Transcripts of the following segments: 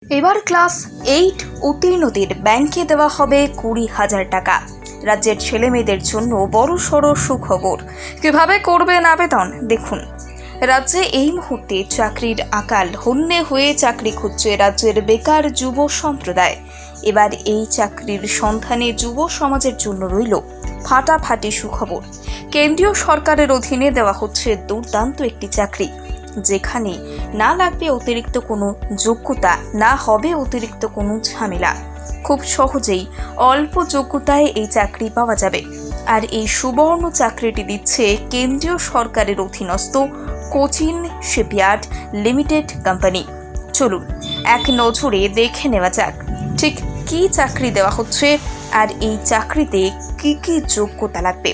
এবার ক্লাস 8 উত্তীর্ণদের ব্যাংকে দেওয়া হবে 20,000 টাকা। রাজ্যের ছেলেমেয়েদের জন্য বড়সড় সুখবর। কিভাবে করবেন আবেদন দেখুন। রাজ্যে এই মুহূর্তে চাকরির আকাল হন্যে হয়ে চাকরি খুঁজছে রাজ্যের বেকার যুব সম্প্রদায়। এবার এই চাকরির সন্ধানে যুব সমাজের জন্য রইল ফাটাফাটি সুখবর। কেন্দ্রীয় সরকারের অধীনে দেওয়া হচ্ছে দুর্দান্ত একটি চাকরি, যেখানে না লাগবে অতিরিক্ত কোনো যোগ্যতা, না হবে অতিরিক্ত কোনো ঝামেলা। খুব সহজেই অল্প যোগ্যতায় এই চাকরি পাওয়া যাবে। আর এই সুবর্ণ চাকরিটি দিচ্ছে কেন্দ্রীয় সরকারের অধীনস্থ কোচিন শিপইয়ার্ড লিমিটেড কোম্পানি। চলুন এক নজরে দেখে নেওয়া যাক ঠিক কী চাকরি দেওয়া হচ্ছে আর এই চাকরিতে কি কি যোগ্যতা লাগবে।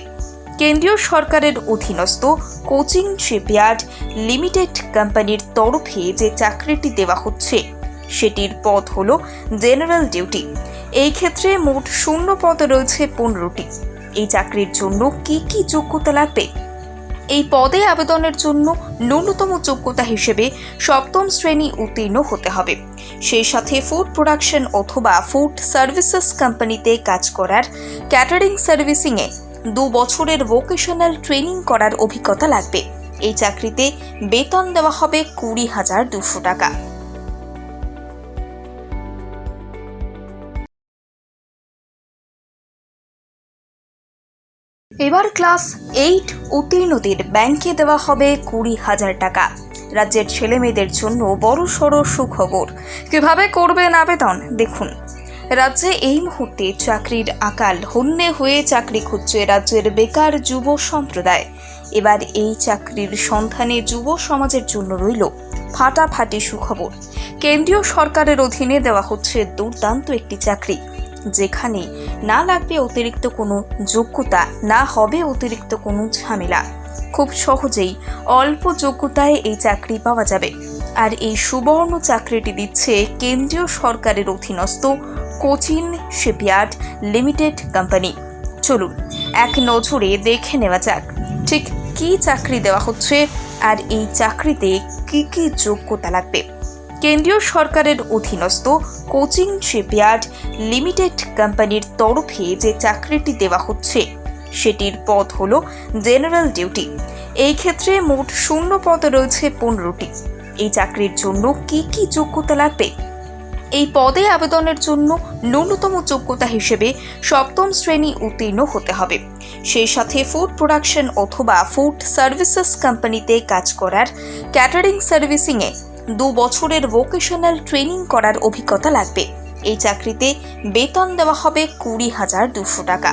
কেন্দ্রীয় সরকারের অধীনস্থ কোচিং শিপইয়ার্ড লিমিটেড কোম্পানির তরফে যে চাকরিটি দেওয়া হচ্ছে সেটির পদ হল জেনারেল ডিউটি। এই ক্ষেত্রে মোট শূন্য পদ রয়েছে 15টি। এই চাকরির জন্য কি কি যোগ্যতা লাগবে? এই পদে আবেদনের জন্য ন্যূনতম যোগ্যতা হিসেবে 7ম শ্রেণী উত্তীর্ণ হতে হবে। সেই সাথে ফুড প্রোডাকশন অথবা ফুড সার্ভিসেস কোম্পানিতে কাজ করার, ক্যাটারিং সার্ভিসিংয়ে 2 বছরের ভোকেশনাল ট্রেনিং করার অভিজ্ঞতা লাগবে। এই চাকরিতে বেতন দেওয়া হবে 20,200 টাকা। এবার ক্লাস 8 উত্তীর্ণদের ব্যাংকে দেওয়া হবে 20,000 টাকা। রাজ্যের ছেলেমেয়েদের জন্য বড়সড় সুখবর। কিভাবে করবেন আবেদন দেখুন। রাজ্যে এই মুহূর্তে চাকরির আকাল হন্যে হয়ে চাকরি খুঁজছে রাজ্যের বেকার যুব সম্প্রদায়। এবার এই চাকরির সন্ধানে যুব সমাজের জন্য রইল ফাটাফাটি সুখবর। কেন্দ্রীয় সরকারের অধীনে দেওয়া হচ্ছে দুর্দান্ত একটি চাকরি, যেখানে না লাগবে অতিরিক্ত কোনো যোগ্যতা, না হবে অতিরিক্ত কোনো ঝামেলা। খুব সহজেই অল্প যোগ্যতায় এই চাকরি পাওয়া যাবে। আর এই সুবর্ণ চাকরিটি দিচ্ছে কেন্দ্রীয় সরকারের অধীনস্থ কোচিন শিপইয়ার্ড লিমিটেড কোম্পানি। চলুন এক নজরে দেখে নেওয়া যাক ঠিক কী চাকরি দেওয়া হচ্ছে আর এই চাকরিতে কি কি যোগ্যতা লাগবে। কেন্দ্রীয় সরকারের অধীনস্থ কোচিং শিপইয়ার্ড লিমিটেড কোম্পানির তরফে যে চাকরিটি দেওয়া হচ্ছে সেটির পদ হল জেনারেল ডিউটি। এই ক্ষেত্রে মোট শূন্য পদ রয়েছে 15টি। এই চাকরির জন্য কি কি যোগ্যতা লাগবে? এই পদে আবেদনের জন্য ন্যূনতম যোগ্যতা হিসেবে 7ম শ্রেণী উত্তীর্ণ হতে হবে। সেই সাথে ফুড প্রোডাকশন অথবা ফুড সার্ভিসেস কোম্পানিতে কাজ করার, ক্যাটারিং সার্ভিসিংয়ে 2 বছরের ভোকেশনাল ট্রেনিং করার অভিজ্ঞতা লাগবে। এই চাকরিতে বেতন দেওয়া হবে 20,200 টাকা।